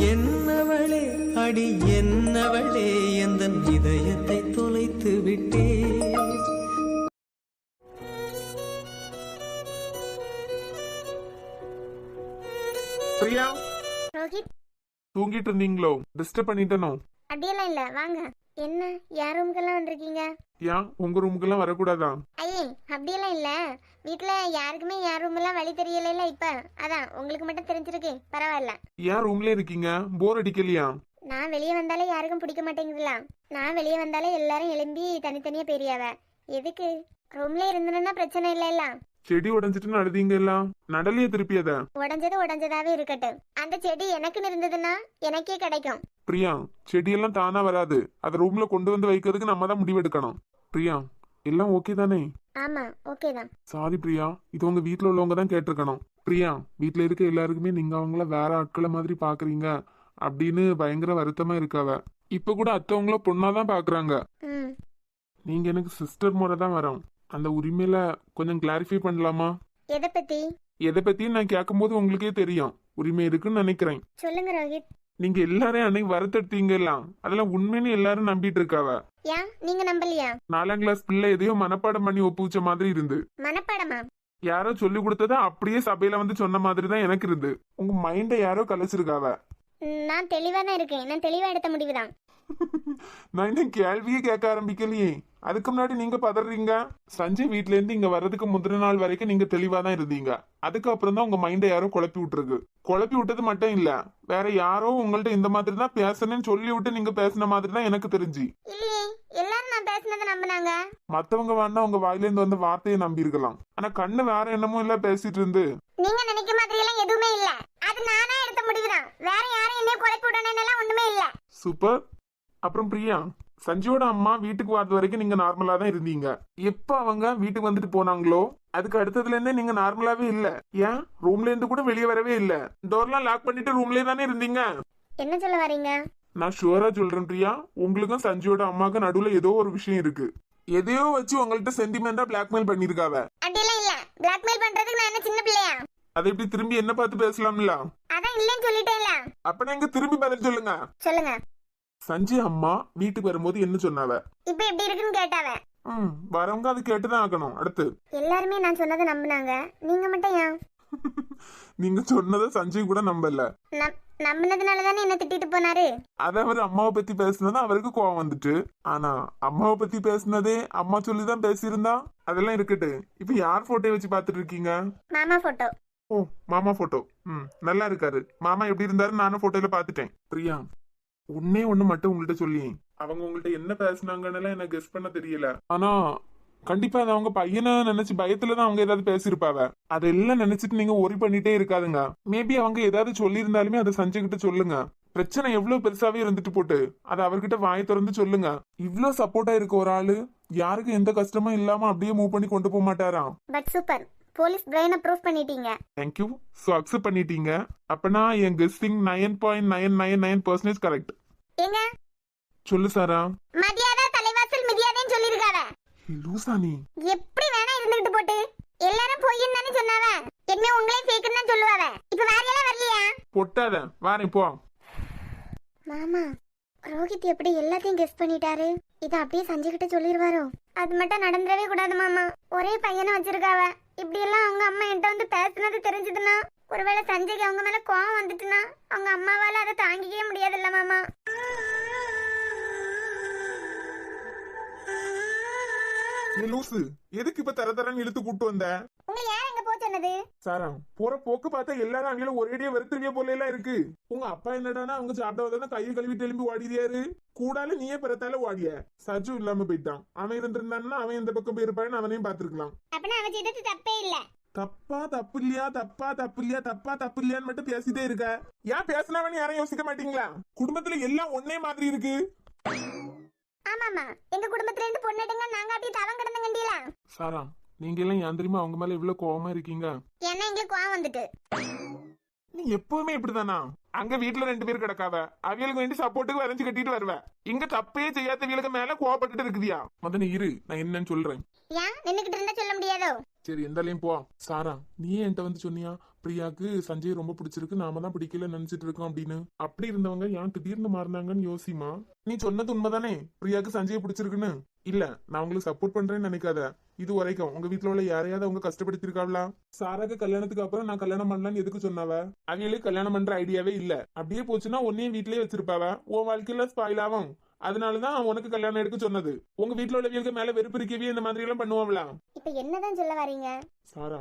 என்னவளே அடி என்னவளே எந்தன் இதயத்தை தொலைத்து விட்டே. பிரியா, ரோஹித், தூங்கிட்டு இருந்தீங்களோ? டிஸ்டர்ப் பண்ணிட்டனோ? அப்படியெல்லாம் இல்ல, வாங்க. என்ன யார் ரூம்க்கெல்லாம் வந்திருக்கீங்க? ஏன் உங்க ரூமுக்கெல்லாம் வரக்கூடாதா? ஐயே, அப்படியெல்லாம் இல்ல. வீட்டுல யாருக்குமே யார் ரூம் எல்லாம் வழி தெரியல. இப்ப அதான் உங்களுக்கு மட்டும் தெரிஞ்சிருக்கு, பரவாயில்ல. ஏன் ரூம்ல இருக்கீங்க? போர் அடிக்கலையா? நான் வெளியே வந்தாலே யாருக்கும் பிடிக்க மாட்டேங்குதுல. நான் வெளியே வந்தாலே எல்லாரும் எழும்பி தனித்தனியா பெரியாவ. எதுக்கு? ரூம்ல இருந்தோம்னா பிரச்சனை இல்ல. செடி உடைஞ்சிட்டு நடுதீங்க எல்லாம் நடலையே திருப்பி அத. உடஞ்சது உடஞ்சதாவே இருக்கட்டும். அந்த செடி எனக்குன்னு இருந்ததுன்னா எனக்கே கிடைக்கும். பிரியா, செடியெல்லாம் தானா வராது. அதை ரூம்ல கொண்டு வந்து வைக்கிறதுக்கு நம்ம தான் முடிவெடுக்கணும். பிரியா, எல்லாம் ஓகே தானே? ஆமா, ஓகே தான். சாரி பிரியா, இது உங்க வீட்டுல உள்ளவங்க தான் கேட்டிருக்கணும். பிரியா, வீட்டுல இருக்க எல்லாருக்குமே நீங்க அவங்கள வேற ஆட்களை மாதிரி பாக்குறீங்க அப்படின்னு பயங்கர வருத்தமா இருக்காவ. இப்ப கூட அத்தவங்கள பொண்ணாதான் பாக்குறாங்க. நீங்க எனக்கு சிஸ்டர் முறை தான் வரோம். அந்த உரிமையில கொஞ்சம் கிளாரிஃபை பண்ணலாமா? எதை பத்தி நான் கேட்கும் போது உங்களுக்கே தெரியும் உரிமை இருக்குன்னு நினைக்கிறேன். சொல்லுங்க ரோஹித். நீங்க எல்லாரையும் அன்னைக்கு வரத்தெடுத்தீங்க எல்லாம் அதெல்லாம் உண்மைன்னு எல்லாரும் நம்பிட்டு இருக்காவ. ஏன் நீங்க நம்பலையா? 4ஆம் கிளாஸ் பிள்ளை எதையோ மனப்பாடம் பண்ணி ஒப்புச்ச மாதிரி இருந்து. மனப்பாடமா? யாரோ சொல்லி கொடுத்ததா அப்படியே சபையில வந்து சொன்ன மாதிரி தான் எனக்கு இருந்து. உங்க மைண்ட யாரோ கலைச்சிருக்காவ. நான் தெளிவா தான் இருக்கேன். நான் தெளிவா எடுத்த முடிவுதான். நான் இன்னும் கேள்வியே கேட்க ஆரம்பிக்கலையே, அதுக்கு முன்னாடி நீங்க பதறீங்க. சஞ்சய் வீட்ல இருந்து இங்க வர்றதுக்கு முந்தின நாள் வரைக்கும் நீங்க தெளிவா தான் இருந்தீங்க. அதுக்கப்புறம் தான் உங்க மைண்ட யாரோ குழப்பி விட்டுருக்கு. குழப்பி விட்டது மட்டும் இல்ல, வேற யாரோ உங்கள்ட்ட இந்த மாதிரி தான் பேசணும்னு சொல்லி விட்டு நீங்க பேசின மாதிரி தான் எனக்கு தெரிஞ்சு. எல்லாரும் நான் பேசினதை நம்பினாங்க. மத்தவங்க வேணா உங்க வாயில இருந்து வந்த வார்த்தையை நம்பி இருக்கலாம். ஆனா கண்ணு வேற என்னமோ இல்ல பேசிட்டு இருந்து. நீங்க நினைக்க மாதிரி எல்லாம் எதுவுமே இல்ல. அது நானா எடுத்த முடிவுதான். வேற யாரும் என்ன குழப்பி விடணும் ஒண்ணுமே இல்ல. சூப்பர். அப்புறம் பிரியா, சஞ்சயோட அம்மா வீட்டுக்கு வரது வரைக்கும் நீங்க நார்மலா தான் இருந்தீங்க. எப்ப அவங்க வீட்டுக்கு வந்துட்டு போனாங்களோ அதுக்கு அடுத்ததுல இருந்தே நீங்க நார்மலாவே இல்ல. ஏன் ரூம்ல இருந்து கூட வெளியே வரவே இல்ல. டோர்லாம் லாக் பண்ணிட்டு ரூம்லயே தானே இருந்தீங்க. என்ன சொல்ல வரீங்க? நான் ஷுவரா சொல்றேன் பிரியா, உங்களுக்கும் சஞ்சயோட அம்மாவுக்கும் நடுவுல ஏதோ ஒரு விஷயம் இருக்கு. எதையோ வச்சு உங்கள்ட்ட சென்டிமெண்டா பிளாக்மெயில் பண்ணிருக்காவ. அப்படியெல்லாம் இல்ல. பிளாக்மெயில் பண்றதுக்கு நான் என்ன சின்ன பிள்ளையா? அதை எப்படி திரும்பி என்ன பார்த்து பேசலாம்ல? அதான் இல்லன்னு சொல்லிட்டேன்ல. அப்ப எங்க திரும்பி பதில் சொல்லுங்க. சொல்லுங்க. சஞ்சய் அம்மா வீட்டுக்கு வரும்போது என்ன சொன்னாவ? இப்ப எப்படி இருக்குன்னு கேட்டாவ. வரவங்க அது கேட்டுதான் ஆகணும். அடுத்து எல்லாருமே நான் சொன்னதை நம்பினாங்க. நீங்க மட்டும் ஏன்? நீங்க சொன்னதை சஞ்சய் கூட நம்பல. நம்பினதுனாலதானே என்ன திட்டிட்டு போனாரு. அத அவர் அம்மாவை பத்தி பேசினது அவருக்கு கோவம் வந்துட்டு. ஆனா அம்மாவை பத்தி பேசினதே அம்மா சொல்லிதான் பேசியிருந்தா. அதெல்லாம் இருக்கட்டு. இப்ப யார் போட்டோ வச்சு பாத்துட்டு இருக்கீங்க? மாமா போட்டோ. ஓ, மாமா போட்டோ. நல்லா இருக்காரு. மாமா எப்படி இருந்தாரு நானும் போட்டோல பாத்துட்டேன். பிரியா, ஒன்னே ஒண்ணு மட்டும் உங்கள்ட்ட சொல்லி, அவங்க உங்கள்ட்ட என்ன பேசினாங்கன்னு எனக்கு கெஸ் பண்ண தெரியல. ஆனா கண்டிப்பா அது அவங்க பையனை நினைச்சு பயத்துலதான் அவங்க ஏதாவது பேசிருப்பாவ. அதெல்லாம் நினைச்சிட்டு நீங்க ஒரி பண்ணிட்டே இருக்காதுங்க. மேபி அவங்க ஏதாவது சொல்லியிருந்தாலுமே அதை சஞ்சய் கிட்ட சொல்லுங்க. பிரச்சனை எவ்வளவு பெருசாவே இருந்துட்டு போட்டு அதை அவர்கிட்ட வாய் திறந்து சொல்லுங்க. இவ்வளவு சப்போர்ட்டா இருக்க ஒரு ஆளு யாருக்கும் எந்த கஷ்டமும் இல்லாம அப்படியே மூவ் பண்ணி கொண்டு போக மாட்டாராம். But super. போலீஸ் பிரெயினை ப்ரூஃப் பண்ணிட்டீங்க. Thank you. So accept பண்ணிட்டீங்க. அப்பனா என் கெஸ்டிங் 9.999% கரெக்ட். ஏங்க சொல்லு சாரா. மரியாதை தலைவாசல் மிதியாதேன்னு சொல்லிருக்காவ. லூசா நீ? எப்படி வேணா இருந்துகிட்டு போட்டு எல்லாரும் போயின்னு தானே சொன்னாவ. என்ன உங்களே ஃபேக்குன்னு தான் சொல்லுவாவ. இப்ப வேற எல்லாம் வரலையா? பொட்டாத வாரேன் போ. மாமா, ரோஹித் எப்படி எல்லாத்தையும் கெஸ் பண்ணிட்டாரு? இத அப்படியே சஞ்சய் கிட்ட சொல்லிடுவாரோ? அது மட்டும் நடந்துடவே கூடாது மாமா. ஒரே பையனை வச்சிருக்காவ. இப்படி எல்லாம் அவங்க அம்மா என்கிட்ட வந்து பேசுனது தெரிஞ்சதுன்னா, ஒருவேளை சஞ்சய்க்கு அவங்க மேல கோவம் வந்துட்டுனா அவங்க அம்மாவால அதை தாங்கிக்கவே முடியாதுல்ல மாமா. நீ லூசு, எதுக்கு இப்ப தரன்னு இழுத்து கூட்டு வந்த? உங்களை யார் எங்க போ சொன்னது? சாரா, போற போக்கு பார்த்தா எல்லாரும் அவங்கள ஒரேடியா வெறுத்துருவிய போல எல்லாம் இருக்கு. உங்க அப்பா என்னடானா அவங்க சாப்பிட்ட வந்தா கையை கழுவிட்டு எழும்பி ஓடிறியாரு. கூடால நீயே பிறத்தால ஓடிய. சஜு இல்லாம போயிட்டான். அவன் இருந்திருந்தான்னா அவன் இந்த பக்கம் போயிருப்பான்னு அவனையும் பாத்துருக்கலாம். அப்பனா அவன் செய்தது தப்பே இல்ல. தப்பா தப்பு இல்லையா, தப்பா தப்பு இல்லையா, தப்பா தப்பு இல்லையான்னு மட்டும் பேசிட்டே இருக்க. ஏன் பேசினவன் யாரும் யோசிக்க மாட்டீங்களா? குடும்பத்துல எல்லாம் ஒன்னே மாதிரி இருக்கு. ஆமாமா, எங்க குடும்பத்துல இருந்து பொண்ணுடுங்க நாங்க அப்படியே தவம் கிடந்தங்கண்டியல. சாரா, நீங்க எல்லாம் ஏன் தெரியுமா அவங்க மேல இவ்வளவு கோவமா இருக்கீங்க? ஏன்னா எங்களுக்கு கோவம் வந்துட்டு. நீ எப்பவுமே இப்படிதானா? அங்க வீட்டுல 2 பேர் கிடக்காவ. அவியலுக்கு வேண்டி சப்போர்ட்டுக்கு வரைஞ்சு கட்டிட்டு வருவ. இங்க தப்பே செய்யாதவியலுக்கு மேல கோவப்பட்டுட்டு இருக்குதியா? முதல்ல இரு, நான் என்னன்னு சொல்றேன். ஏன் நின்னுகிட்டு இருந்தா சொல்ல முடியாதோ? சரி எந்தாலையும் போ. சாரா, நீ என்கிட்ட வந்து சொன்னியா பிரியாக்கு சஞ்சய் ரொம்ப பிடிச்சிருக்கு, நாம தான் பிடிக்கல நினைச்சிட்டு இருக்கோம் அப்படின்னு. அப்படி இருந்தவங்க ஏன் திடீர்னு மாறினாங்கன்னு யோசிமா. நீ சொன்னது உண்மைதானே பிரியாக்கு சஞ்சயை பிடிச்சிருக்குன்னு? இல்ல, நான் உங்களுக்கு சப்போர்ட் பண்றேன்னு நினைக்காத. இது வரைக்கும் உங்க வீட்டுல உள்ள யாரையாவது அவங்க கஷ்டப்படுத்திருக்காங்களா? சாராக்கு கல்யாணத்துக்கு அப்புறம் நான் கல்யாணம் பண்ணலான்னு எதுக்கு சொன்னாவ? அவங்களுக்கு கல்யாணம் பண்ற ஐடியாவே இல்ல. அப்படியே போச்சுன்னா உன்னையும் வீட்லயே வச்சிருப்பாவ, உன் வாழ்க்கையில ஸ்பாயில் ஆகும். அதனாலதான் உனக்கு கல்யாணம் எடுக்க சொன்னது. உங்க வீட்டுல உள்ளவங்களுக்கு மேல வெறுப்பு இருக்கவே இந்த மாதிரி எல்லாம் பண்ணுவாங்களா? இப்ப என்னதான் சொல்ல வரீங்க? சாரா,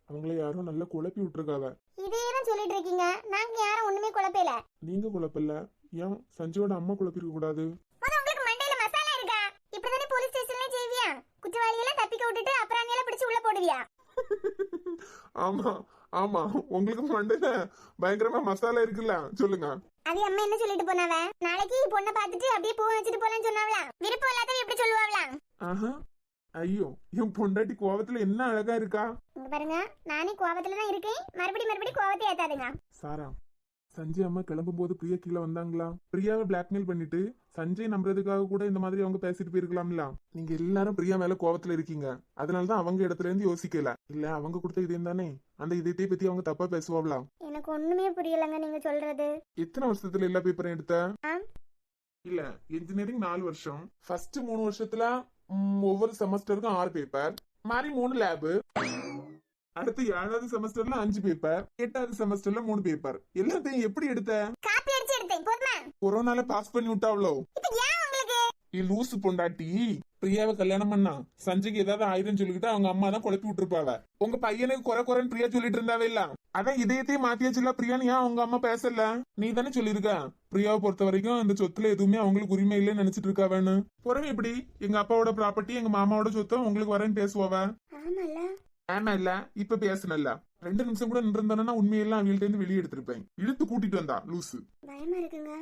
அவங்கள யாரும் நல்லா குழப்பி விட்டுருக்காவ. இதேதான் சொல்லிட்டு இருக்கீங்க. நாங்க யாரும் ஒண்ணுமே குழப்பல. நீங்க குழப்பில்ல, ஏன் சஞ்சயோட அம்மா குழப்பிருக்க கூடாது? உங்களுக்கு மண்டையில மசாலா இருக்கா? இப்படிதானே போலீஸ் ஸ்டேஷன்ல செய்வியா? குற்றவாளி எல்லாம் தப்பிக்க விட்டுட்டு அப்புறம் எல்லாம் பிடிச்சு உள்ள போடுவியா? ஆமா ஆமா, உங்களுக்கு மண்டையில பயங்கரமா மசாலா இருக்குல்ல, சொல்லுங்க. அது அம்மா என்ன சொல்லிட்டு போனாவ? நாளைக்கு பொண்ணை பார்த்துட்டு அப்படியே பூ வச்சுட்டு போலான்னு சொன்னாவளா? விருப்பம் இல்லாதவ எப்படி சொல்லுவாங்களா? ஆஹா, ஐயோ, என் பொண்டாட்டி கோவத்துல என்ன அழகா இருக்கா. இங்க பாருங்க, நானே கோவத்துல தான் இருக்கேன். மறுபடி கோவத்தை ஏத்தாதுங்க. சாரா, சஞ்சய் அம்மா கிளம்பும் போது பிரியா கீழே வந்தாங்களா? பிரியாவை பிளாக்மெயில் பண்ணிட்டு சஞ்சய் நம்புறதுக்காக கூட இந்த மாதிரி அவங்க பேசிட்டு போயிருக்கலாம்ல. நீங்க எல்லாரும் பிரியா மேல கோவத்துல இருக்கீங்க, அதனாலதான் அவங்க இடத்துல இருந்து யோசிக்கல. இல்ல அவங்க கொடுத்த இதயம் தானே, அந்த இதயத்தை பத்தி அவங்க தப்பா பேசுவாங்களா? எனக்கு ஒண்ணுமே புரியலங்க நீங்க சொல்றது. எத்தனை வருஷத்துல எல்லா பேப்பரும் எடுத்த? ஆ? இல்ல, இன்ஜினியரிங் 4 வருஷம். ஃபர்ஸ்ட் 3 வருஷத்துல ஒவ்வொரு செமஸ்டருக்கும் 6 பேப்பர், மாறி 3 லேபு. அடுத்து 7வது செமஸ்டர்ல 5 பேப்பர், 8வது செமஸ்டர்ல 3 பேப்பர். எல்லாத்தையும் எப்படி எடுத்த? காப்பி அடிச்சு எடுத்தேன். போதுமா? கொரோனால பாஸ் பண்ணி விட்டாவளோ? இப்ப ஏன் உங்களுக்கு? நீ லூசு பொண்டாட்டி. பிரியாவை கல்யாணம் பண்ணா சஞ்சய்க்கு ஏதாவது ஆயிரம் சொல்லிக்கிட்டு அவங்க அம்மா தான் குழப்பி விட்டுருப்பாவ. உங்க பையனுக்கு குறைன்னு பிரியா சொல்லிட்டு இருந்தாவே இல்ல, அதான் இதயத்தையும் மாத்தியாச்சுல. பிரியானியா அவங்க அம்மா பேசல, நீ தானே சொல்லிருக்க. பிரியாவை பொறுத்த வரைக்கும் இந்த சொத்துல எதுவுமே அவங்களுக்கு உரிமை இல்லைன்னு நினைச்சிட்டு இருக்காவேன்னு. புறமே எப்படி எங்க அப்பாவோட ப்ராப்பர்ட்டி எங்க மாமாவோட சொத்தம் உங்களுக்கு வரேன்னு பேசுவாவ? ஆமால. ஆமா இல்ல, இப்ப பேசுனல்ல. 2 நிமிஷம் கூட நின்றுந்தானா உண்மையெல்லாம் அவங்கள்ட்ட இருந்து வெளியே எடுத்திருப்பேன். இழுத்து கூட்டிட்டு வந்தா லூசு. பயமா இருக்குங்க.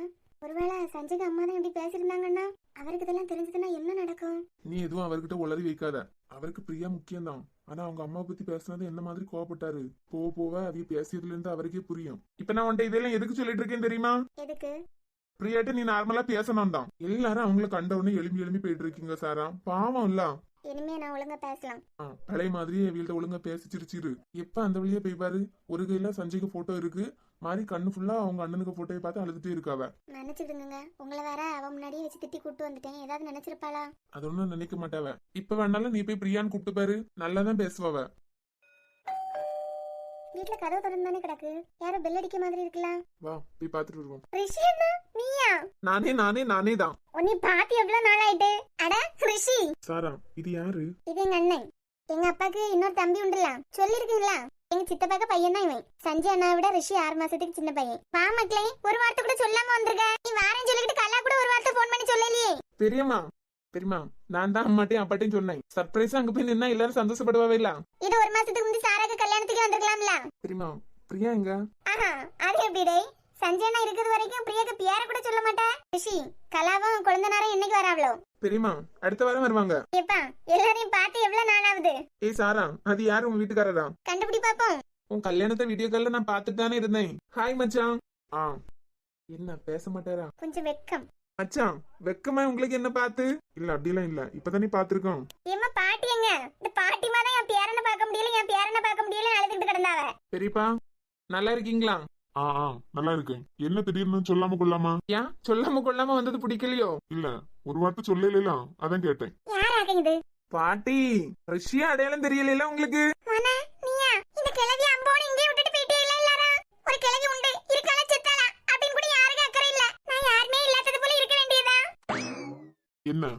ஒருவேளை சஞ்சய்க்கு அம்மா தான் இப்படி பேசிருந்தாங்கன்னா அவருக்கு இதெல்லாம் தெரிஞ்சதுன்னா என்ன நடக்கும்? நீ எதுவும் அவர்கிட்ட உளறி வைக்காத. அவருக்கு பிரியா முக்கியம்தான். ஆனா அவங்க அம்மா பத்தி பேசுனது என்ன மாதிரி கோவப்பட்டாரு. போக அவைய பேசியதுல இருந்து அவருக்கே புரியும். இப்ப நான் உன்ட்ட இதெல்லாம் எதுக்கு சொல்லிட்டு இருக்கேன் தெரியுமா? எதுக்கு? பிரியாட்ட நீ நார்மலா பேசணும் தான். எல்லாரும் அவங்கள கண்ட உடனே எழும்பி போயிட்டு இருக்கீங்க சாரா, பாவம் இல்ல. இனிமே நான் ஒழுங்கா பேசலாம். பழைய மாதிரி வீட்டுல ஒழுங்கா பேசி சிரிச்சிரு. எப்ப அந்த வழியா போய் பாரு, ஒரு கையில சஞ்சய்க்கு போட்டோ இருக்கு, மாறி கண்ணு ஃபுல்லா அவங்க அண்ணனுக்கு போட்டோயை பார்த்து அழுதுட்டே இருக்காவ. நினைச்சிருங்க, உங்களை வேற அவ முன்னாடியே வச்சு திட்டி கூட்டு வந்துட்டேன். ஏதாவது நினைச்சிருப்பாளா? அது ஒண்ணும் நினைக்க மாட்டாவ. இப்ப வேணாலும் நீ போய் பிரியான்னு கூப்பிட்டு பாரு, நல்லாதான் பேசுவாவ. வீட்டுல கதவு திறந்தானே கிடக்கு, யாரும் பெல் அடிக்க மாதிரி இருக்கலாம். வா போய் பாத்துட்டு வருவோம். ரிஷி அண்ணா, நீயா? நானே தான். உன்னை பார்த்து எவ்வளவு நாள் ஆயிட்டு. அட ரிஷி. சாரா, இது யாரு? இது எங்க அண்ணன். எங்க அப்பாக்கு இன்னொரு தம்பி உண்டுல, சொல்லிருக்கீங்களா? எங்க சித்தப்பாக்க பையன் தான் இவன். சஞ்சய் அண்ணா விட ரிஷி 6 மாசத்துக்கு சின்ன பையன். வா மக்களே, ஒரு வார்த்தை கூட சொல்லாம வந்திருக்க. நீ வாரேன்னு சொல்லிக்கிட்டு கல்லா கூட ஒரு வார்த்தை போன் பண்ணி சொல்லலையே. பெரியம்மா, நான் தான் அம்மாட்டையும் அப்பாட்டையும் சொன்னேன். சர்ப்ரைஸா அங்க போய் நின்னா எல்லாரும் சந்தோஷப்படுவாவே இல்ல. இது 1 மாசத்துக்கு முந்தி சாராக்கு கல்யாணத்துக்கு வந்திருக்கலாம்ல. பெரியம்மா, பிரியா எங்க? ஆஹா, அது எப்படிடே? சஞ்சய் அண்ணா இருக்கிறது வரைக்கும் பிரியாக்கு பேர கூட சொல்ல மாட்டா. ரிஷி, கலாவும் குழந்தைனாரும் என்னைக்கு வராவளோ? பெரியம்மா, அடுத்த வாரம் வருவாங்க. ஏப்பா, எல்லாரையும் பார்த்து எவ்வளவு நாள் ஆகுது? ஏய் சாரா, அது யாரு? உங்க வீட்டுக்காரரா? கண்டுபிடி பாப்போம். உன் கல்யாணத்தை வீடியோ கால்ல நான் பாத்துட்டு தானே இருந்தேன். ஹாய் மச்சான். என்ன பேச மாட்டாரா? கொஞ்சம் வெக்கம். மச்சான், வெக்கமா உங்களுக்கு என்ன பார்த்து? இல்ல அப்படிலாம் இல்ல, இப்பதானே பாத்துருக்கோம். ஏம்மா பாட்டி எங்க? இந்த பாட்டி மாதிரி என் பேரனை பார்க்க முடியல அழுதுகிட்டு கிடந்தாவ. பெரியப்பா, நல்லா இருக்கீங்களா? நல்லா இருக்கேன். என்ன திடீர்னு சொல்லாம கொள்ளாமா? ஏன் சொல்லாம கொள்ளாம வந்தது பிடிக்கலையோ? இல்ல, ஒரு வார்த்தை சொல்லலாம், அதான் கேட்டேன். யாராக இது? பாட்டி, ரஷ்யா அடையாளம் தெரியல உங்களுக்கு? மனா, நீயா? இந்த கிழவி அம்போன்னு இங்கே விட்டுட்டு போயிட்டே இல்ல எல்லாரும். ஒரு கிழவி உண்டு, இருக்காளா செத்தாளா அப்படின்னு கூட யாருக்கு அக்கறை இல்ல. நான் யாருமே இல்லாதது போல இருக்க வேண்டியதா? என்ன?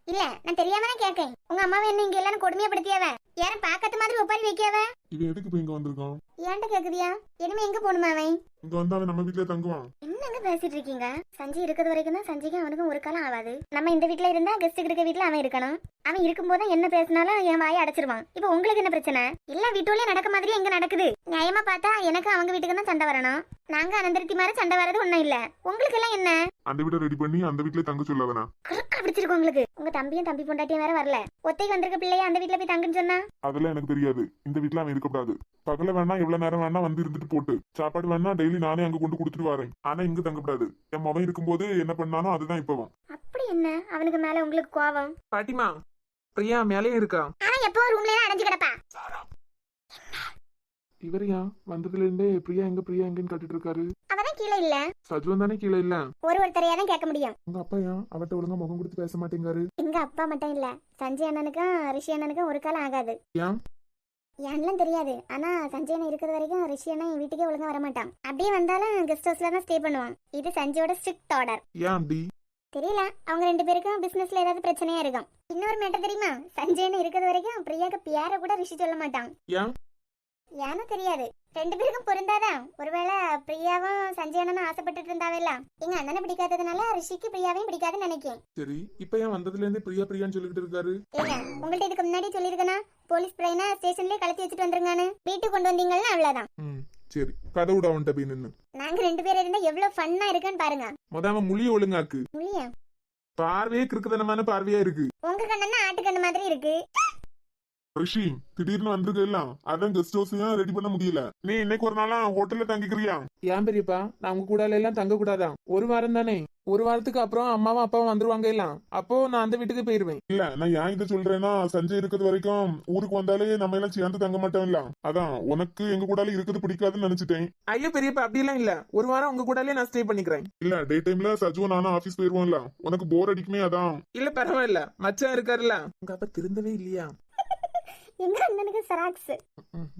இல்ல, நான் தெரியாம தான் கேட்கேன். உங்க அம்மாவை என்ன இங்க எல்லாரும் கொடுமையப்படுத்தியாவ? யாரும் பாக்காத மாதிரி ஒப்பாரி வைக்காவ? இவன் எதுக்கு இப்ப இங்க வந்திருக்கான்? ஏன்டா கேக்குதியா? இனிமே எங்க போகணுமா அவன்? இங்க வந்தா அவன் நம்ம வீட்டுல தங்குவான். என்னங்க பேசிட்டு இருக்கீங்க? சஞ்சய் இருக்கிறது வரைக்கும் தான் சஞ்சய்க்கு அவனுக்கும் ஒரு காலம் ஆகாது. நம்ம இந்த வீட்ல இருந்தா கெஸ்ட் இருக்க வீட்ல அவன் இருக்கணும். அவன் இருக்கும்போது என்ன பேசினாலும் என் வாயை அடைச்சிருவான். இப்ப உங்களுக்கு என்ன பிரச்சனை? எல்லா வீட்டுலயும் நடக்க மாதிரி எங்க நடக்குது? நியாயமா பார்த்தா எனக்கு அவங்க வீட்டுக்கு தான் சண்டை வரணும். நாங்க அனந்தரத்தி மாதிரி சண்டை வரது ஒண்ணும் இல்ல. உங்களுக்கு எல்லாம் என்ன? அந்த வீட்டை ரெடி பண்ணி அந்த வீட்டுல தங்க சொல்லாதனா? குறுக்கா பிடிச்சிருக்கு உங்களுக்கு. உங்க தம்பியும் தம்பி பொண்டாட்டியும் வேற வரல. ஒத்தைக்கு வந்திருக்க பிள்ளைய அந்த வீட்டுல போய் தங்குன்னு சொன்னா? அதெல்லாம் எனக்கு தெரியாது. இந்த வீட்டுல அவன் இருக்கக்கூடாது. பகல வேணா எவ்வளவு நேரம் வேணா வந்து இருந்துட்டு போட்டு, சாப்பாடு வேணா டெய்லி நானே அங்க கொண்டு கொடுத்துட்டு வரேன். ஆனா இங்க தங்கக்கூடாது. என் மகன் இருக்கும்போது என்ன பண்ணாலும் அதுதான் இப்பவும். அப்படி என்ன அவனுக்கு மேல உங்களுக்கு கோவம்? பாட்டிமா, பிரியா மேலேயும் இருக்கா? அவன் எப்பவும் ரூம்ல அடைஞ்சு கிடப்பா. இவரையா வந்ததுல இருந்தே பிரியா எங்கன்னு கேட்டுட்டு இருக்காரு. அவதான் கீழே இல்ல. சஜுவன் தானே கீழே இல்ல. ஒருத்தரையா தான் கேட்க முடியும். உங்க அப்பா ஏன் அவட்ட ஒழுங்கா முகம் கொடுத்து பேச மாட்டேங்காரு? எங்க அப்பா மட்டும் இல்ல, சஞ்சய் அண்ணனுக்கும் ரிஷி அண்ணனுக்கும் ஒரு காலம் ஆகாது. ஏன்? ஏன்லாம் தெரியாது. ஆனா சஞ்சய் அண்ணன் இருக்கிற வரைக்கும் ரிஷி அண்ணன் என் வீட்டுக்கே ஒழுங்கா வர மாட்டான். அப்படியே வந்தாலும் கெஸ்ட் ஹவுஸ்ல தான் ஸ்டே பண்ணுவான். இது சஞ்சயோட ஸ்ட்ரிக்ட் ஆர்டர். ஏன் அப்படி? தெரியல, அவங்க 2 பேருக்கும் பிசினஸ்ல ஏதாவது பிரச்சனையா இருக்கும். இன்னொரு மேட்டர் தெரியுமா, சஞ்சய் அண்ணன் இருக்கிற வரைக்கும் பிரியாக்கு பேர கூட ரிஷி சொல்ல மாட்டான். ஏன்? ஏன்னு தெரியாது. 2 பேருக்கும் பொருந்தாதான். ஒருவேளை பிரியாவும் சஞ்சய் அண்ணனும் ஆசைப்பட்டுட்டு இருந்தாவேல, எங்க அண்ணனை பிடிக்காததுனால ரிஷிக்கு பிரியாவையும் பிடிக்காதுன்னு நினைக்கிறேன். சரி, இப்ப ஏன் வந்ததுல இருந்தே பிரியான்னு சொல்லிட்டு இருக்காரு? ஏங்க, உங்கள்ட்ட இதுக்கு முன்னாடி சொல்லிருக்கனா போலீஸ் பிரைனா ஸ்டேஷன்லயே கலத்தி வச்சுட்டு வந்துருங்கன்னு. வீட்டுக்கு கொண்டு வந்தீங்கன்னா அவ்வளவுதான். சரி, கதை விட அவன்கிட்ட போய் நின்னு. நாங்க 2 பேரும் இருந்தா எவ்வளவு ஃபன்னா இருக்குன்னு பாருங்க. மொதல் மொழிய ஒழுங்காக்கு. முழியா பார்வையே கிறுக்குதனமான பார்வையா இருக்கு. உங்க கண்ணன்னா ஆட்டு கண்ணு மாதிரி இருக்கு. ரிஷி திடீர்னு வந்திருக்க அதான் கெஸ்ட் ஹவுஸையும் ரெடி பண்ண முடியல. நீ இன்னைக்கு ஒரு நாளா ஹோட்டல்ல தங்கிக்கிறியா? ஏன் பெரியப்பா, நான் உங்க கூட எல்லாம் தங்க கூடாதான்? ஒரு வாரம் தானே. ஒரு வாரத்துக்கு அப்புறம் அம்மாவும் அப்பாவும் வந்துருவாங்க எல்லாம். அப்போ நான் அந்த வீட்டுக்கு போயிருவேன். இல்ல, நான் ஏன் இதை சொல்றேன்னா சஞ்சய் இருக்கிறது வரைக்கும் ஊருக்கு வந்தாலே நம்ம எல்லாம் சேர்ந்து தங்க மாட்டோம்ல. அதான் உனக்கு எங்க கூட இருக்கிறது பிடிக்காதுன்னு நினைச்சிட்டேன். ஐயோ பெரியப்பா, அப்படி எல்லாம் இல்ல. ஒரு வாரம் உங்க கூடலே நான் ஸ்டே பண்ணிக்கிறேன். இல்ல, டே டைம்ல சஜுவும் நானும் ஆபீஸ் போயிருவோம்ல, உனக்கு போர் அடிக்குமே அதான். இல்ல பரவாயில்ல, மச்சான் இருக்காருல்ல. உங்க அப்பா திருந்தவே இல்லையா? எங்க அண்ணனுக்கு சராக்ஸ்.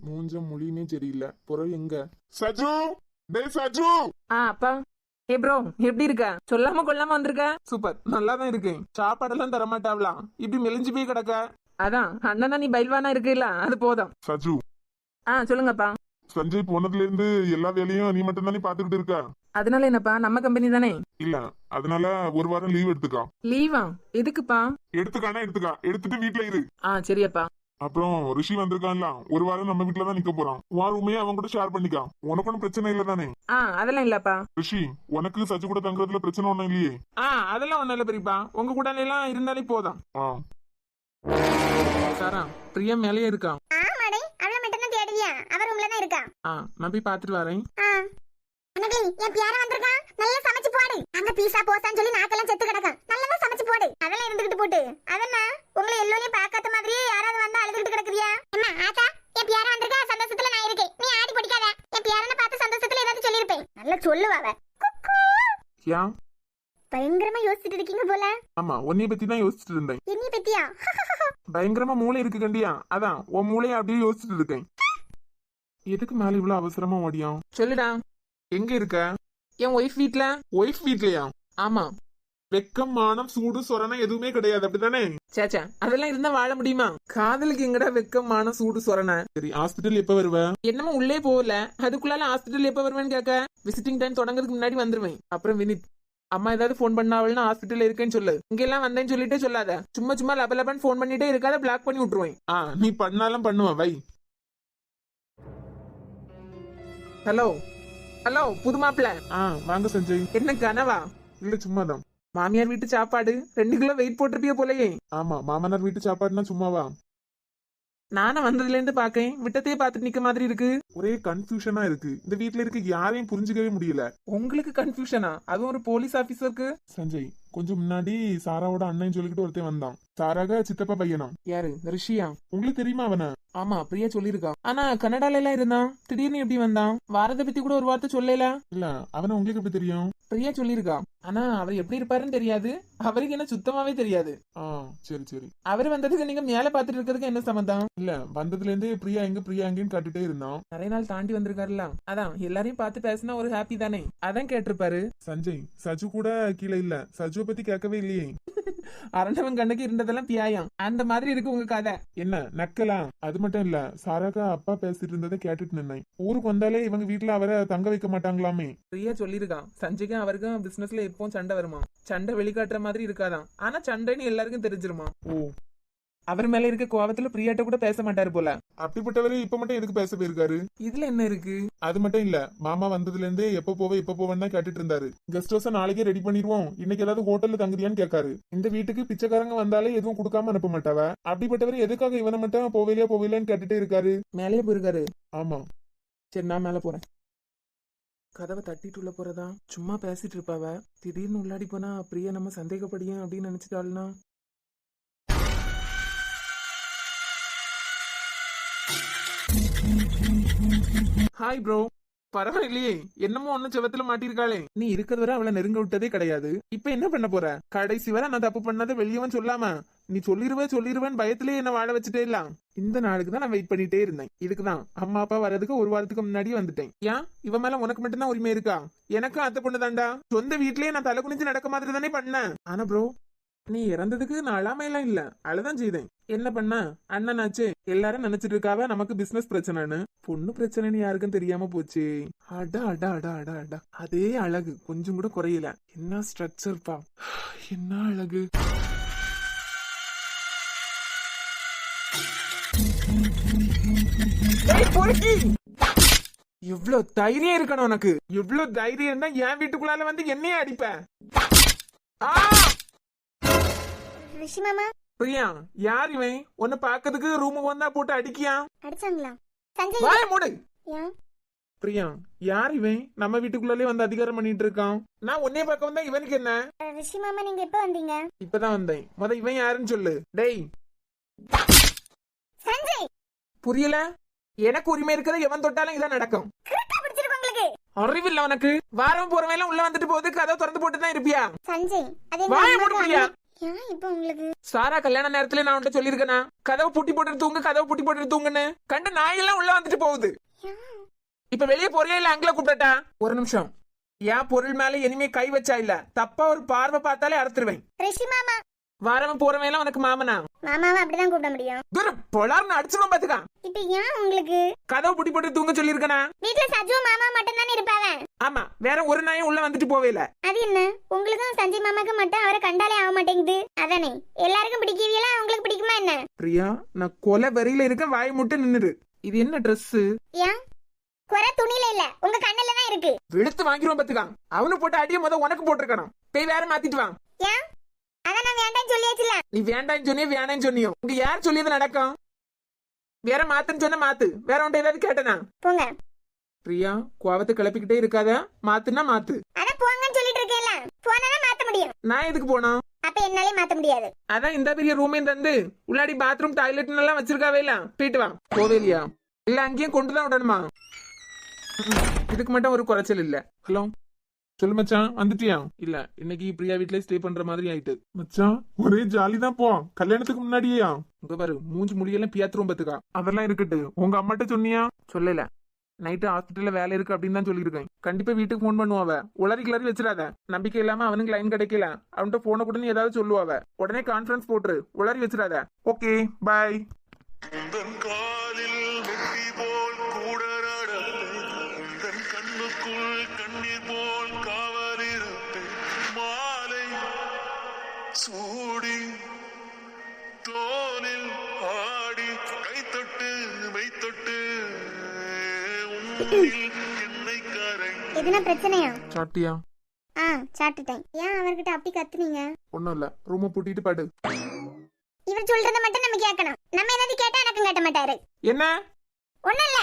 மூஞ்சம் மொழியுமே சரியில்லை. புறம் எங்க? சஜு, டே சஜு. அப்பா. ஏ ப்ரோ, எப்படி இருக்க? சொல்லாம கொள்ளாம வந்திருக்க. சூப்பர், நல்லா தான் இருக்கேன். சாப்பாடெல்லாம் தரமாட்டாவலாம், இப்படி மெலிஞ்சு போய் கிடக்க. அதான் அண்ணன் தான் நீ பயில்வானா இருக்கல, அது போதும். சஜு, சொல்லுங்கப்பா. சஞ்சய் போனதுல இருந்து எல்லா வேலையும் நீ மட்டும் தானே பாத்துக்கிட்டு இருக்க. அதனால என்னப்பா, நம்ம கம்பெனி தானே. இல்ல, அதனால ஒரு வாரம் லீவ் எடுத்துக்கா. லீவா? எதுக்குப்பா? எடுத்துட்டு வீட்டுல இரு. சரியப்பா. அப்புறம் ரிஷி வந்திருக்கான்ல, ஒரு வாரம் நம்ம வீட்டுல தான் நிக்க போறான். உன் ரூமையே அவன் கூட ஷேர் பண்ணிக்கா. உனக்கு ஒன்னும் பிரச்சனை இல்ல தானே? அதெல்லாம் இல்லப்பா. ரிஷி, உனக்கு சஜு கூட தங்குறதுல பிரச்சனை ஒண்ணும் இல்லையே? அதெல்லாம் ஒண்ணும் இல்ல பெரியப்பா, உங்க கூட எல்லாம் இருந்தாலே போதும். சாரா, பிரியா மேலேயே இருக்கான். ஆமாடே, அவளை மட்டும் தான் தேடுவியா? அவ ரூம்ல தான் இருக்கா. நான் போய் பாத்துட்டு வரேன். அண்ணே, என் பேர வந்திருக்கா. நல்லா சமைச்சு போடு. அங்க பீஸா போசான்னு சொல்லி நாக்கெல்லாம் செத்து கிடக்கும். நல்லா சமைச்சு போடு. அதெல்லாம் இருந்துகிட்டு போட்டு. அதென்ன உங்களை எல்லோரையும் பார்க்காத மாதிரியே யாராவது வந்து அழுதுகிட்டு கிடக்குறியா? அம்மா, ஆத்தா, என் பேர வந்திருக்கா. சந்தோஷத்துல நான் இருக்கேன். நீ ஆடி பிடிக்காத. என் பேரனை பார்த்து சந்தோஷத்துல ஏதாவது சொல்லிருப்பேன். நல்லா சொல்லுவாவ. ஏன்? பயங்கரமா யோசிச்சுட்டு இருக்கீங்க போல. ஆமா, உன்னைய பத்தி தான் யோசிச்சுட்டு இருந்தேன். என்னைய பத்தியா? பயங்கரமா மூளை இருக்கு கண்டியா, அதான் உன் மூளைய அப்படியே யோசிச்சுட்டு இருக்கேன். எதுக்கு மேல இவ்வளவு அவசரமா ஓடியான்? சொல்லுடா. எங்க இருக்க? என் ஒய்ஃப் வீட்ல. ஒய்ஃப் வீட்லயா? ஆமா. வெக்கம், மானம், சூடு, சொரணம் எதுவுமே கிடையாது, அப்படித்தானே? சேச்சா, அதெல்லாம் இருந்தா வாழ முடியுமா? காதலுக்கு எங்கடா வெக்கம், மானம், சூடு, சொரண? சரி, ஹாஸ்பிட்டல் எப்ப வருவ? என்னமோ உள்ளே போகல, அதுக்குள்ளால ஹாஸ்பிட்டல் எப்ப வருவேன்னு கேட்க. விசிட்டிங் டைம் தொடங்குறதுக்கு முன்னாடி வந்துருவேன். அப்புறம் வினித், அம்மா ஏதாவது போன் பண்ணாவள்னா ஹாஸ்பிட்டல் இருக்கேன்னு சொல்லு. இங்க எல்லாம் வந்தேன்னு சொல்லிட்டே சொல்லாத. சும்மா சும்மா லபலபன்னு போன் பண்ணிட்டே இருக்காத, பிளாக் பண்ணி விட்டுருவேன். நீ பண்ணாலும் பண்ணுவ, வை. ஹலோ ஹலோ, புது மாப்பிள்ள. வாங்க சஞ்சய். என்ன கனவா? இல்ல, சும்மாதான். மாமியார் வீட்டு சாப்பாடு 2 கிலோ வெயிட் போட்டிருப்பிய போலயே. ஆமா, மாமனார் வீட்டு சாப்பாடுனா சும்மாவா? நானும் வந்ததுல இருந்து பாக்கேன், விட்டத்தையே பாத்துட்டு நிக்க மாதிரி இருக்கு. ஒரே கன்ஃபியூஷனா இருக்கு. இந்த வீட்ல இருக்க யாரையும் புரிஞ்சுக்கவே முடியல. உங்களுக்கு கன்ஃபியூஷனா? அதுவும் ஒரு போலீஸ் ஆபீசருக்கு. சஞ்சய், கொஞ்சம் முன்னாடி சாராவோட அண்ணன் சொல்லிக்கிட்டு ஒருத்தன் வந்தான். சாராக சித்தப்பா பையனா. யாரு? ரிஷியா? உங்களுக்கு தெரியுமா அவன? ஆமா, பிரியா சொல்லிருக்கா. ஆனா கனடால எல்லாம் இருந்தான், திடீர்னு எப்படி வந்தான்? வாரத்தை பத்தி கூட ஒரு வார்த்தை சொல்லல. இல்ல, அவன உங்களுக்கு எப்படி தெரியும்? பிரியா சொல்லிருக்கா. ஆனா அவர் எப்படி இருப்பாருன்னு தெரியாது. அவருக்கு என்ன சுத்தமாவே தெரியாது. சரி சரி. அவர் வந்ததுக்கு நீங்க மேல பாத்துட்டு இருக்கிறதுக்கு என்ன சம்பந்தம்? இல்ல, வந்ததுல இருந்தே பிரியா எங்கன்னு காட்டிட்டே இருந்தான். நிறைய நாள் தாண்டி வந்திருக்காருல, அதான் எல்லாரையும் பார்த்து பேசினா ஒரு ஹாப்பி தானே, அதான் கேட்டிருப்பாரு. சஞ்சய், சஜு கூட கீழே இல்ல. சஜுவை பத்தி கேட்கவே இல்லையே. அரண்டவன் கண்ணுக்கு இருந்ததெல்லாம் பியாயம், அந்த மாதிரி இருக்கு உங்க கதை. என்ன நக்கலாம்? அது மட்டும் இல்ல, சாராக்கா அப்பா பேசிட்டு இருந்ததை கேட்டுட்டு நின்னேன். ஊருக்கு வந்தாலே இவங்க வீட்டுல அவரை தங்க வைக்க மாட்டாங்களாமே. பிரியா சொல்லிருக்கான், சஞ்சய்க்கும் அவருக்கும் பிசினஸ்ல எப்பவும் சண்டை வருமா. சண்டை வெளிக்காட்டுற மாதிரி இருக்காதான், ஆனா சண்டைன்னு எல்லாருக்கும் தெரிஞ்சிருமா. அவர் மேல இருக்க கோவத்துல பிரியாட்ட கூட பேச மாட்டாரு போல. அப்படிப்பட்டவரு இப்ப மட்டும் எதுக்கு பேச போயிருக்காரு? இதுல என்ன இருக்கு? அது மட்டும் இல்ல, மாமா வந்ததுல இருந்தே எப்ப போவேன்னு தான் கேட்டுட்டு இருந்தாரு. கெஸ்ட் ஹவுஸ் நாளைக்கே ரெடி பண்ணிடுவோம், இன்னைக்கு ஏதாவது ஹோட்டல்ல தங்குறியான்னு கேட்காரு. இந்த வீட்டுக்கு பிச்சைக்காரங்க வந்தாலே எதுவும் கொடுக்காம அனுப்ப மாட்டாவ. அப்படிப்பட்டவர் எதுக்காக இவனை மட்டும் போவேலையான்னு கேட்டுட்டே இருக்காரு. மேலேயே போயிருக்காரு. ஆமா. சரி, நான் மேல போறேன். கதவை தட்டிட்டு உள்ள போறதா? சும்மா பேசிட்டு இருப்பாவ, திடீர்னு உள்ளாடி போனா பிரியா நம்ம சந்தேகப்படியும் அப்படின்னு நினைச்சிட்டாள்னா. Hi bro. பரவாயில்லையே, என்னமோ ஒன்னும் செவத்துல மாட்டிருக்காளே. நீ இருக்கிறது வரை அவளை நெருங்க விட்டதே கிடையாது. இப்ப என்ன பண்ண போற? கடைசி வரை நான் தப்பு பண்ணதை வெளியவன் சொல்லாம நீ சொல்லிருவேன் பயத்திலேயே என்ன வாழ வச்சுட்டே இல்ல. இந்த நாளுக்கு தான் நான் வெயிட் பண்ணிட்டே இருந்தேன். இதுக்குதான் அம்மா அப்பா வர்றதுக்கு ஒரு வாரத்துக்கு முன்னாடியே வந்துட்டேன். ஏன் இவன் மேல உனக்கு மட்டும்தான் உரிமை இருக்கா? எனக்கும் அத்தை பொண்ணு தாண்டா. சொந்த வீட்லயே நான் தலை குனிஞ்சு நடக்க மாதிரி தானே பண்ணேன். ஆனா ப்ரோ, நீ இறந்ததுக்கு நான் அழாமையெல்லாம் இல்ல, அழதான் செய்தேன். என்ன பண்ண, அண்ணனாச்சு. எல்லாரும் நினைச்சிட்டு இருக்காவ நமக்கு பிசினஸ் பிரச்சனைன்னு. பொண்ணு பிரச்சனைன்னு யாருக்கும் தெரியாம போச்சு. அடா அடா அடா அடா அடா, அதே அழகு கொஞ்சம் கூட குறையல. என்ன ஸ்ட்ரக்சர் பா, என்ன அழகு. எவ்வளவு தைரியம் இருக்கணும் உனக்கு. எவ்வளவு தைரியம் இருந்தா என் வீட்டுக்குள்ளால வந்து என்னையே அடிப்ப. ரிஷி மாமா. பிரியா, யார் இவன்? உன்னை பாக்கிறதுக்கு ரூமுக்கு வந்தா போட்டு அடிக்கியா? அடிச்சாங்களா? சஞ்சய் வாய மூடு. ஏன்? பிரியா, யார் இவன் நம்ம வீட்டுக்குள்ளே வந்து அதிகாரம் பண்ணிட்டு இருக்கான்? நான் உன்னைய பார்க்க வந்தா இவனுக்கு என்ன? ரிஷி மாமா, நீங்க எப்ப வந்தீங்க? இப்பதான் வந்தேன். இவன் யாருன்னு சொல்லு. டேய் சஞ்சய், புரியல? எனக்கு உரிமை இருக்கிற எவன் தொட்டாலும் இதான் நடக்கும். அறிவில்ல உனக்கு? வாரம் போறவன் எல்லாம் உள்ள வந்துட்டு போகுது, கதவை திறந்து போட்டு தான் இருப்பியா? சஞ்சய், அது வாய மூடு பிரியா. ஏன் இப்ப உங்களுக்கு? சாரா கல்யாண நேரத்துல நான் உன்கிட்ட சொல்லிருக்கேனா, கதவை பூட்டி போட்டு தூங்கு, கதவை பூட்டி போட்டு தூங்குன்னு. கண்டு நாயெல்லாம் உள்ள வந்துட்டு போகுது. இப்ப வெளியே போறியா இல்ல அங்கில கூப்பிட்டா? ஒரு நிமிஷம். என் பொருள் மேல இனிமே கை வச்சா இல்ல, தப்பா ஒரு பார்வை பார்த்தாலே அறுத்துருவேன். ரிஷி மாமா, வாரவன் போறவன் எல்லாம் உனக்கு மாமனா? மாமாவை அப்படிதான் கூப்பிட முடியும். தூரம் பொலார்னு அடிச்சிடும் பாத்துக்கா. இப்ப ஏன் உங்களுக்கு? கதவை பூட்டி போட்டு தூங்க சொல்லிருக்கனா? வீட்டுல சஜு மாமா மட்டும் தானே இருப்பாங்க. ஆமா, வேற ஒரு நாயும் உள்ள வந்துட்டு போவே இல்ல. அது என்ன, உங்களுக்கும் சஞ்சய் மாமாக்கு மட்டும் அவரை கண்டாலே ஆக மாட்டேங்குது. அதானே எல்லாருக்கும் பிடிக்கவியல, உங்களுக்கு பிடிக்குமா என்ன? பிரியா, நான் கொலை வெறியில இருக்க, வாய் முட்டு நின்னுரு. இது என்ன ட்ரெஸ்? ஏன் குறை துணியில இல்ல, உங்க கண்ணுல தான் இருக்கு. வெளுத்து வாங்கிடுவோம் பாத்துக்கா. அவனு போட்டு அடிய உனக்கு போட்டிருக்கணும். போய் வேற மாத்திட்டு வா. ஏன்? அத நான் வேண்டாம் சொல்லியாச்சுல. நீ வேண்டாம் சொன்னியோ வேணாம் சொன்னியோ, உங்க யார் சொல்லியது நடக்கும்? வேற மாத்துன்னு சொன்ன மாத்து. வேற உன்ட்ட ஏதாவது கேட்டனா? போங்க. பிரியா, கோவத்தை கிளப்பிக்கிட்டே இருக்காத. மாத்துனா மாத்து. அத போங்கன்னு சொல்லிட்டு இருக்கேன்ல, போனா மாத்த முடியும். நான் எதுக்கு போனோம்? அப்ப என்னாலே மாத்த முடியாது. அதான் இந்த பெரிய ரூமையும் தந்து உள்ளாடி பாத்ரூம் டாய்லெட் எல்லாம் வச்சிருக்காவே இல்ல. போயிட்டு வா. போவேலியா? இல்ல அங்கேயும் கொண்டுதான் விடணுமா? இதுக்கு மட்டும் ஒரு குறைச்சல் இல்ல. ஹலோ சொல்லு மச்சான், வந்துட்டியா? இல்ல, இன்னைக்கு பிரியா வீட்ல ஸ்டே பண்ற மாதிரி ஆயிட்டு. மச்சான் ஒரே ஜாலி தான். போ, கல்யாணத்துக்கு முன்னாடியா? இங்க பாரு, மூஞ்சி முடியெல்லாம் பியாத்துரும் பாத்துக்கா. அதெல்லாம் இருக்கட்டு, உங்க அம்மாட்ட சொன்னியா? சொல்லல. நைட்டு ஹாஸ்பிட்டல்ல வேலை இருக்கு அப்படின்னு தான் சொல்லியிருக்கேன். கண்டிப்பா வீட்டுக்கு போன் பண்ணுவாவ. உளறி கிளறி வச்சிடாத. நம்பிக்கை இல்லாம அவனுக்கு லைன் கிடைக்கல, அவன்கிட்ட போன கூட நீ ஏதாவது சொல்லுவாவ. உடனே கான்ஃபரன்ஸ் போட்டுரு. உளறி வச்சிடாத. ஓகே, பாய். சூடி தோலில் ஆடி கை தொட்டு மை தொட்டு என்னை கரை. எதுனா பிரச்சனையா? சாப்பிட்டியா? சாப்பிட்டுட்டேன். ஏன் அவர்கிட்ட அப்படி கத்துனீங்க? ஒண்ணும் இல்ல, ரூம பூட்டிட்டு பாடு. இவர் சொல்றத மட்டும் நம்ம கேட்கணும். நம்ம ஏதாவது கேட்டா எனக்கும் கேட்ட மாட்டாரு. என்ன? ஒண்ணும் இல்ல,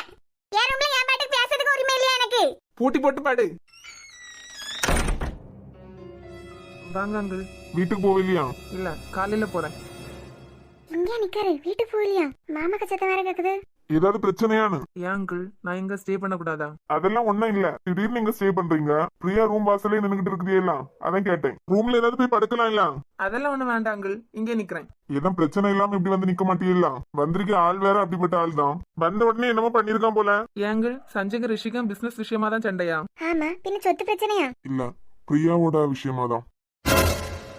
என் ரூம்ல என் பாட்டுக்கு பேசுறதுக்கு உரிமை இல்லையா எனக்கு? பூட்டி போட்டு பாடு. வாங்க அங்கிள். வீட்டுக்கு போவில்லையா? இல்ல, காலையில போறேன். இங்க நிக்காரு, வீட்டுக்கு போகலையா? மாமா கச்சத்தை வேற கேக்குது. ஏதாவது பிரச்சனையானு? ஏன் அங்கிள், நான் எங்க ஸ்டே பண்ண கூடாதா? அதெல்லாம் ஒண்ணும் இல்ல. திடீர்னு நீங்க ஸ்டே பண்றீங்க, பிரியா ரூம் வாசலே நின்னுகிட்டு இருக்குதே, அதான் கேட்டேன். ரூம்ல ஏதாவது போய் படுக்கலாம் இல்ல? அதெல்லாம் ஒண்ணு வேண்டாம் அங்கிள், இங்கே நிக்கிறேன். ஏதாவது பிரச்சனை இல்லாம இப்படி வந்து நிக்க மாட்டீங்களா? வந்திருக்க ஆள் வேற அப்படிப்பட்ட ஆள் தான். வந்த உடனே என்னமோ பண்ணிருக்கான் போல. ஏங்கள், சஞ்சய்க்கு ரிஷிக்கும் பிசினஸ் விஷயமா தான் சண்டையா? ஆமா, பின்ன சொத்து பிரச்சனையா? இல்ல, பிரியாவோட விஷயமா தான்.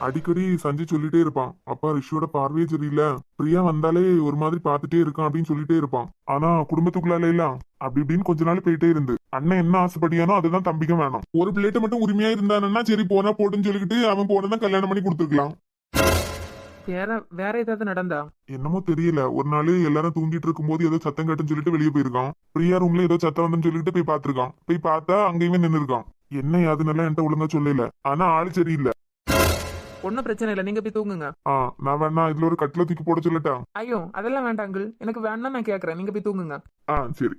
அடிக்கடி சஞ்சய் சொல்லிட்டே இருப்பான், அப்பா ரிஷியோட பார்வையே சரியில்ல, பிரியா வந்தாலே ஒரு மாதிரி பாத்துட்டே இருக்கான் அப்படின்னு சொல்லிட்டே இருப்பான். ஆனா குடும்பத்துக்குள்ளால எல்லாம் அப்படி இப்படின்னு கொஞ்ச நாள் போயிட்டே இருந்து அண்ணன் என்ன ஆசைப்படியானோ அதுதான் தம்பிக்கும் வேணும். ஒரு பிள்ளைட்ட மட்டும் உரிமையா இருந்தானா சரி போனா போட்டுன்னு சொல்லிக்கிட்டு அவன் போனதான் கல்யாணம் பண்ணி கொடுத்துருக்கலாம். வேற ஏதாவது நடந்தா? என்னமோ தெரியல, ஒரு நாள் எல்லாரும் தூங்கிட்டு இருக்கும் போது ஏதோ சத்தம் கேட்டுன்னு சொல்லிட்டு வெளியே போயிருக்கான். பிரியா ரூம்ல ஏதோ சத்தம் வந்துன்னு சொல்லிட்டு போய் பாத்துருக்கான். போய் பார்த்தா அங்கேயுமே நின்று இருக்கான். என்ன யாதுன்னு என்கிட்ட ஒழுங்கா சொல்லல, ஆனா ஆளு சரியில்லை. ஒன்னும் பிரச்சனை இல்ல, நீங்க போய் தூங்குங்க. நான் வேணா இதுல ஒரு கட்டில தூக்கி போட சொல்லட்டா? ஐயோ அதெல்லாம் வேண்டாம் அங்கிள், எனக்கு வேணா நான் கேக்குறேன், நீங்க போய் தூங்குங்க. சரி.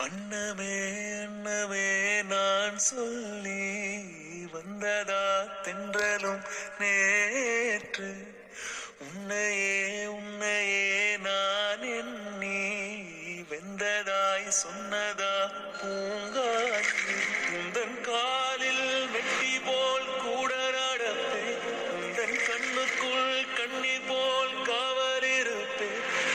அன்னமே அன்னமே நான் சொல்லி வந்ததா தென்றலும் நேற்று உன்னை